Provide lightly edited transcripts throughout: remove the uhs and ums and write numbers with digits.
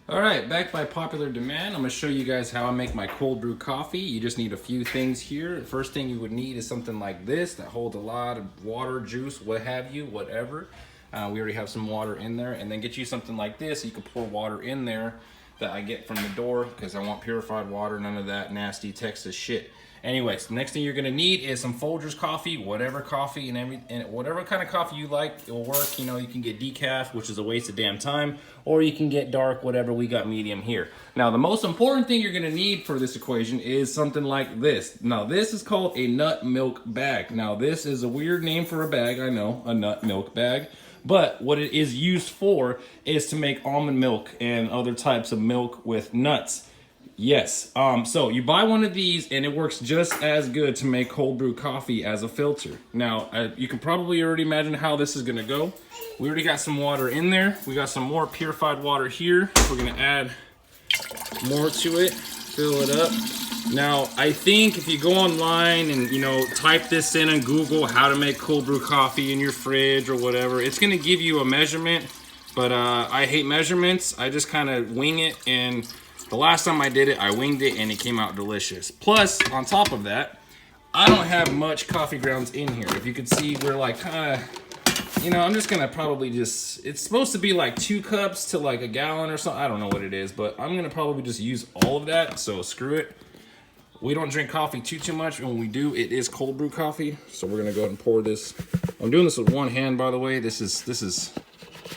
All right, back by popular demand, I'm gonna show you guys how I make my cold brew coffee. You just need a few things here. The first thing you would need is something like this that holds a lot of water, juice, what have you, whatever. We already have some water in there. And then get you something like this. You can pour water in there that I get from the door because I want purified water, none of that nasty Texas shit. Anyways, the next thing you're gonna need is some Folgers coffee, whatever coffee and whatever kind of coffee you like, it'll work. You know, you can get decaf, which is a waste of damn time, or you can get dark, whatever. We got medium here. Now, the most important thing you're gonna need for this equation is something like this. Now, this is called a nut milk bag. Now, this is a weird name for a bag, I know, a nut milk bag. But what it is used for is to make almond milk and other types of milk with nuts. Yes, so you buy one of these and it works just as good to make cold brew coffee as a filter. Now, you can probably already imagine how this is gonna go. We already got some water in there. We got some more purified water here. We're gonna add more to it, fill it up. Now, I think if you go online and, type this in on Google, how to make cold brew coffee in your fridge or whatever, it's gonna give you a measurement, but I hate measurements. I just kind of wing it, and the last time I did it, I winged it and it came out delicious. Plus, on top of that, I don't have much coffee grounds in here. If you could see, we're like kind of, I'm just gonna probably it's supposed to be like 2 cups to like a gallon or something. I don't know what it is, but I'm gonna probably just use all of that, so screw it. We don't drink coffee too much, and when we do, it is cold brew coffee. So we're gonna go ahead and pour this. I'm doing this with one hand, by the way. This is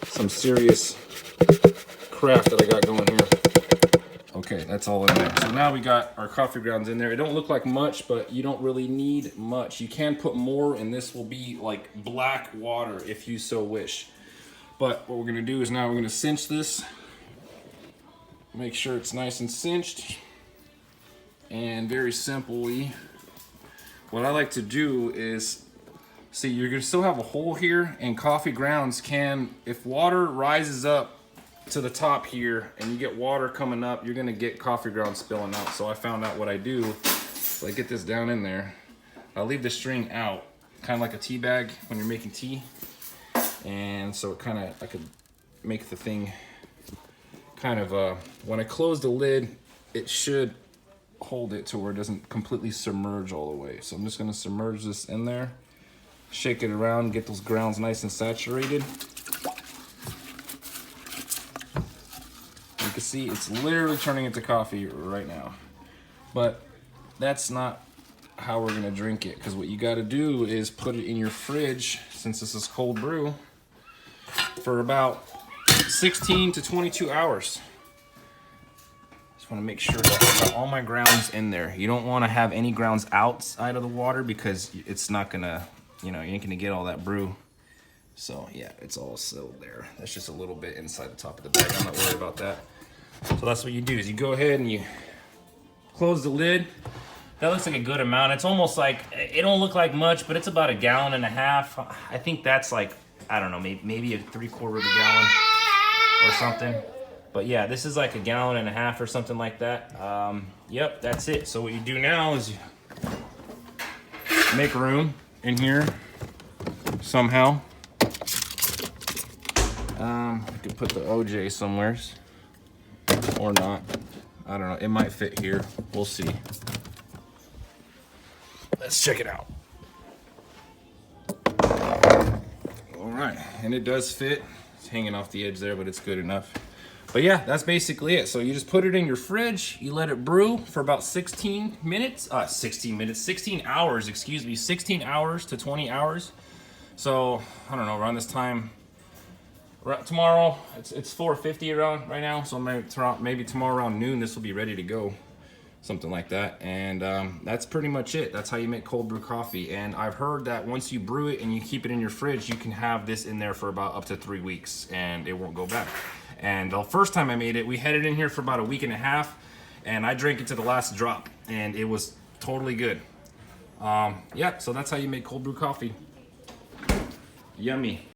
some serious craft that I got going here. Okay, that's all in there. So now we got our coffee grounds in there. It don't look like much, but you don't really need much. You can put more, and this will be like black water if you so wish. But what we're gonna do is now we're gonna cinch this. Make sure it's nice and cinched. And very simply, what I like to do is, see, you're gonna still have a hole here, and coffee grounds can, if water rises up to the top here and you get water coming up, you're gonna get coffee grounds spilling out. So I found out what I do is I get this down in there. I leave the string out, kind of like a tea bag when you're making tea. And so I could make the thing kind of, when I close the lid, it should hold it to where it doesn't completely submerge all the way. So I'm just gonna submerge this in there, shake it around, get those grounds nice and saturated. You can see it's literally turning into coffee right now. But that's not how we're gonna drink it, because what you gotta do is put it in your fridge, since this is cold brew, for about 16 to 22 hours. Just want to make sure that I got all my grounds in there. You don't want to have any grounds outside of the water, because it's not gonna, you ain't gonna get all that brew. So yeah, it's all settled there. That's just a little bit inside the top of the bag. I'm not worried about that. So that's what you do, is you go ahead and you close the lid. That looks like a good amount. It's almost like, it don't look like much, but it's about 1.5 gallons. I think that's like, I don't know, maybe 3/4 of a gallon or something. But yeah, this is like 1.5 gallons or something like that. Yep, that's it. So what you do now is you make room in here somehow. You could put the OJ somewhere or not. I don't know. It might fit here. We'll see. Let's check it out. All right, and it does fit. It's hanging off the edge there, but it's good enough. But yeah, that's basically it. So you just put it in your fridge, you let it brew for about 16 hours, excuse me, 16 hours to 20 hours. So, I don't know, around this time, tomorrow, it's 4:50 around right now, so maybe tomorrow around noon, this will be ready to go. Something like that. And that's pretty much it. That's how you make cold brew coffee. And I've heard that once you brew it and you keep it in your fridge, you can have this in there for about up to 3 weeks and it won't go bad. And the first time I made it, we had it in here for about 1.5 weeks, and I drank it to the last drop, and it was totally good. Yeah, so that's how you make cold brew coffee. Yummy.